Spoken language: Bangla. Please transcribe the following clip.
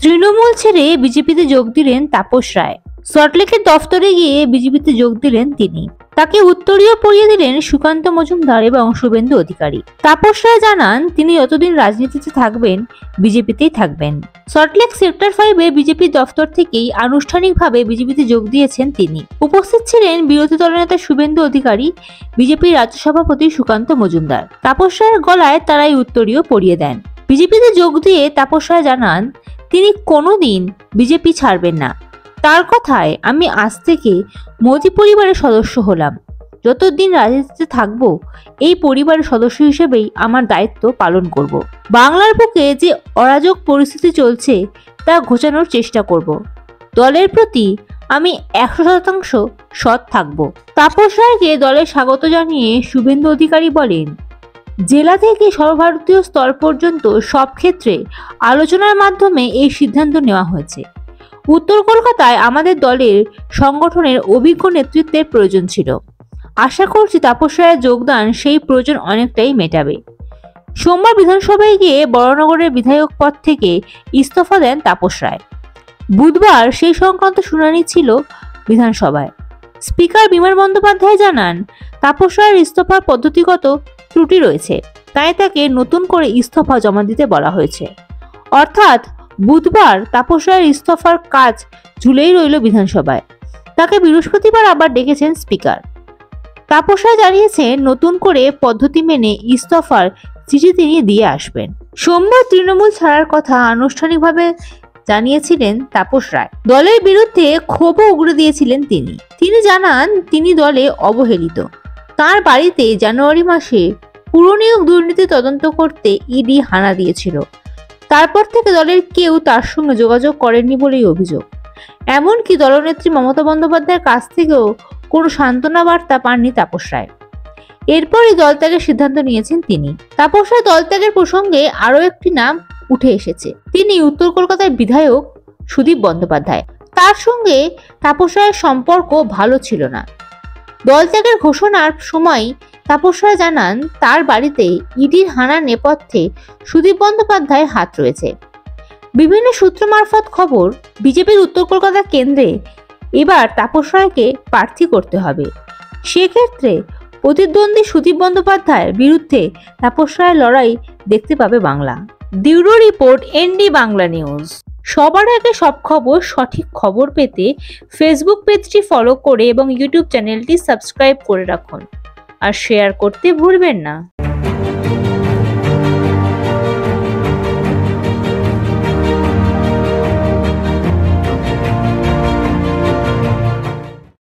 তৃণমূল ছেড়ে বিজেপিতে যোগ দিলেন তাপস রায়। সল্টলেকের দফতরে গিয়ে বিজেপিতে যোগ দিলেন তিনি। তাকে উত্তরীয় পরিয়ে দিলেন সুকান্ত মজুমদার এবং শুভেন্দু অধিকারী। তাপস রায় জানান তিনি যতদিন রাজনীতিতে থাকবেন বিজেপিতেই থাকবেন। সল্টলেক সেক্টর 5-এ বিজেপি দফতর থেকেই আনুষ্ঠানিকভাবে বিজেপিতে যোগ দিয়েছেন তিনি। উপস্থিত ছিলেন বিরোধী দলনেতা শুভেন্দু অধিকারী, বিজেপির রাজ্য সভাপতি সুকান্ত মজুমদার। তাপস রায়ের গলায় তারাই উত্তরীয় পরিয়ে দেন। বিজেপিতে যোগ দিয়ে তাপস রায় জানান তিনি কোনোদিন বিজেপি ছাড়বেন না। তার কথায়, আমি আজ থেকে মোদী পরিবারের সদস্য হলাম, যতদিন রাজনীতিতে থাকবো এই পরিবারের সদস্য হিসেবেই আমার দায়িত্ব পালন করব। বাংলার বুকে যে অরাজক পরিস্থিতি চলছে তা ঘোচানোর চেষ্টা করব। দলের প্রতি আমি 100% সৎ থাকব। তাপস রায়কে দলে স্বাগত জানিয়ে শুভেন্দু অধিকারী বলেন, জেলা থেকে সর্বভারতীয় স্তর পর্যন্ত সব ক্ষেত্রে আলোচনার মাধ্যমে এই সিদ্ধান্ত নেওয়া হয়েছে। উত্তর কলকাতায় আমাদের দলের সংগঠনের অভিজ্ঞ নেতৃত্বের প্রয়োজন ছিল। আশা করছি তাপস রায়ের যোগদান সেই প্রয়োজন অনেকটাই মেটাবে। সোমবার বিধানসভায় গিয়ে বড়নগরের বিধায়ক পদ থেকে ইস্তফা দেন তাপস রায়। বুধবার সেই সংক্রান্ত শুনানি ছিল বিধানসভায়। স্পিকার বিমান বন্দ্যোপাধ্যায় জানান, তাপস রায়ের ইস্তফার পদ্ধতিগত ত্রুটি রয়েছে, তাই তাকে নতুন করে ইস্তফা জমা দিতে বলা হয়েছে। অর্থাৎ বুধবার তাপস রায়ের ইস্তফার কাজ ঝুলেই রইল বিধানসভায়। তাকে বৃহস্পতিবার আবার ডেকেছেন স্পিকার। তাপস রায় জানিয়েছেন নতুন করে পদ্ধতি মেনে ইস্তফার চিঠি তিনি দিয়ে আসবেন। সোমবার তৃণমূল ছাড়ার কথা আনুষ্ঠানিকভাবে জানিয়েছিলেন তাপস রায়। দলের বিরুদ্ধে ক্ষোভও উগরে দিয়েছিলেন তিনি জানান তিনি দলে অবহেলিত। তার বাড়িতে জানুয়ারি মাসে পুরনিয়োগ দুর্নীতি তদন্ত করতে ইডি হানা দিয়েছিল। তারপর থেকে দলের কেউ তার সঙ্গে যোগাযোগ করেননি বলেই অভিযোগ। এমনকি দলনেত্রী মমতা বন্দ্যোপাধ্যায়ের কাছ থেকেও কোনো সান্ত্বনা বার্তা পাননি তাপস রায়। এরপরই দলত্যাগের সিদ্ধান্ত নিয়েছেন তিনি। তাপস রায় দলত্যাগের প্রসঙ্গে আরও একটি নাম উঠে এসেছে। তিনি উত্তর কলকাতার বিধায়ক সুদীপ বন্দ্যোপাধ্যায়। তার সঙ্গে তাপস রায়ের সম্পর্ক ভালো ছিল না। দলত্যাগের ঘোষণার সময় তাপস রায় জানান তার বাড়িতে ইডির হানার নেপথ্যে সুদীপ বন্দ্যোপাধ্যায়ের হাত রয়েছে। বিভিন্ন সূত্র মারফত খবর, বিজেপির উত্তর কলকাতা কেন্দ্রে এবার তাপস রায়কে প্রার্থী করতে হবে। সেক্ষেত্রে প্রতিদ্বন্দ্বী সুদীপ বন্দ্যোপাধ্যায়ের বিরুদ্ধে তাপস রায়ের লড়াই দেখতে পাবে Bangla. Bureau report, ND Bangla News. সবার আগে সব খবর, সঠিক খবর পেতে ফেসবুক পেজটি ফলো করে এবং ইউটিউব চ্যানেলটি সাবস্ক্রাইব করে রাখুন আর শেয়ার করতে ভুলবেন না।